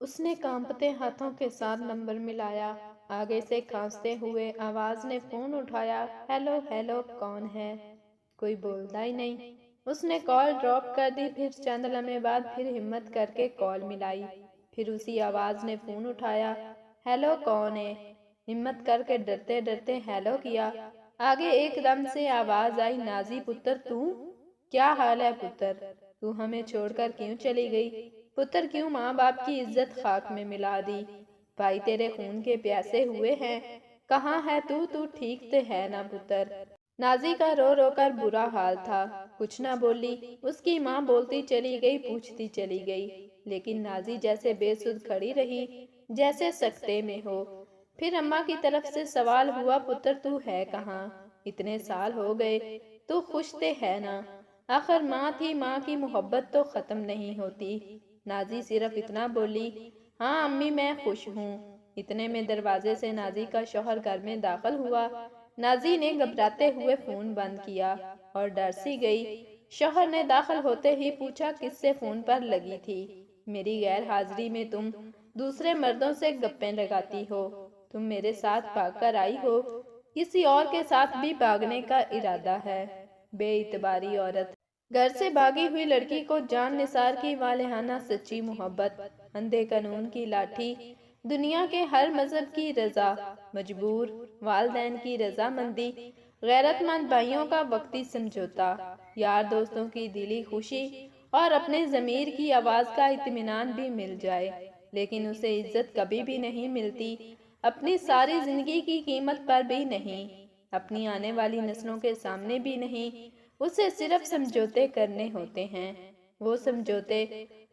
اس نے کانپتے ہاتھوں کے ساتھ نمبر ملایا۔ آگے سے کھانستے ہوئے آواز نے فون اٹھایا۔ ہیلو ہیلو، کون ہے؟ کوئی بولتا ہی نہیں۔ اس نے کال ڈراپ کر دی۔ پھر چند لمحے بعد پھر ہمت کر کے کال ملائی۔ پھر اسی آواز نے فون اٹھایا۔ ہیلو، کون ہے؟ ہمت کر کے ڈرتے ڈرتے ہیلو کیا۔ آگے ایک دم سے آواز آئی، نازی پتر تو؟ کیا حال ہے پتر؟ تو ہمیں چھوڑ کر کیوں چلی گئی؟ پتر کیوں ماں باپ کی عزت خاک میں ملا دی؟ بھائی تیرے خون کے پیاسے ہوئے ہیں۔ کہاں ہے تو ٹھیک تے ہے نا پتر؟ نازی کا رو رو کر برا حال تھا، کچھ نہ بولی۔ اس کی ماں بولتی چلی گئی، پوچھتی چلی گئی، لیکن نازی جیسے بے سدھ کھڑی رہی، جیسے سکتے میں ہو۔ پھر اماں کی طرف سے سوال ہوا، پتر تو ہے کہاں؟ اتنے سال ہو گئے، تو خوش تے ہے نا؟ آخر ماں تھی، ماں کی محبت تو ختم نہیں ہوتی۔ نازی صرف اتنا بولی، ہاں امی میں خوش ہوں۔ اتنے میں دروازے سے نازی کا شوہر گھر میں داخل ہوا۔ نازی نے گھبراتے ہوئے فون بند کیا اور ڈر سی گئی۔ شوہر نے داخل ہوتے ہی پوچھا، کس سے فون پر لگی تھی؟ میری غیر حاضری میں تم دوسرے مردوں سے گپیں لگاتی ہو۔ تم میرے ساتھ بھاگ کر آئی ہو، کسی اور کے ساتھ بھی بھاگنے کا ارادہ ہے؟ بے اعتباری عورت! گھر سے بھاگی ہوئی لڑکی کو جان نثار کی والہانہ سچی محبت، اندھے قانون کی لاٹھی، دنیا کے ہر مذہب کی رضا، مجبور والدین کی رضامندی، غیرت مند بھائیوں کا وقتی سمجھوتا، یار دوستوں کی دلی خوشی اور اپنے ضمیر کی آواز کا اطمینان بھی مل جائے، لیکن اسے عزت کبھی بھی نہیں ملتی، اپنی ساری زندگی کی قیمت پر بھی نہیں، اپنی آنے والی نسلوں کے سامنے بھی نہیں۔ اسے صرف سمجھوتے کرنے ہوتے ہیں، وہ سمجھوتے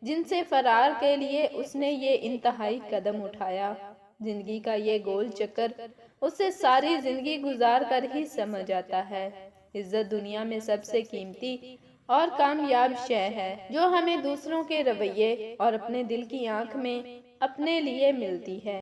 جن سے فرار کے لیے اس نے یہ انتہائی قدم اٹھایا۔ زندگی کا یہ گول چکر اسے ساری زندگی گزار کر ہی سمجھ آتا ہے۔ عزت دنیا میں سب سے قیمتی اور کامیاب شے ہے، جو ہمیں دوسروں کے رویے اور اپنے دل کی آنکھ میں اپنے لیے ملتی ہے۔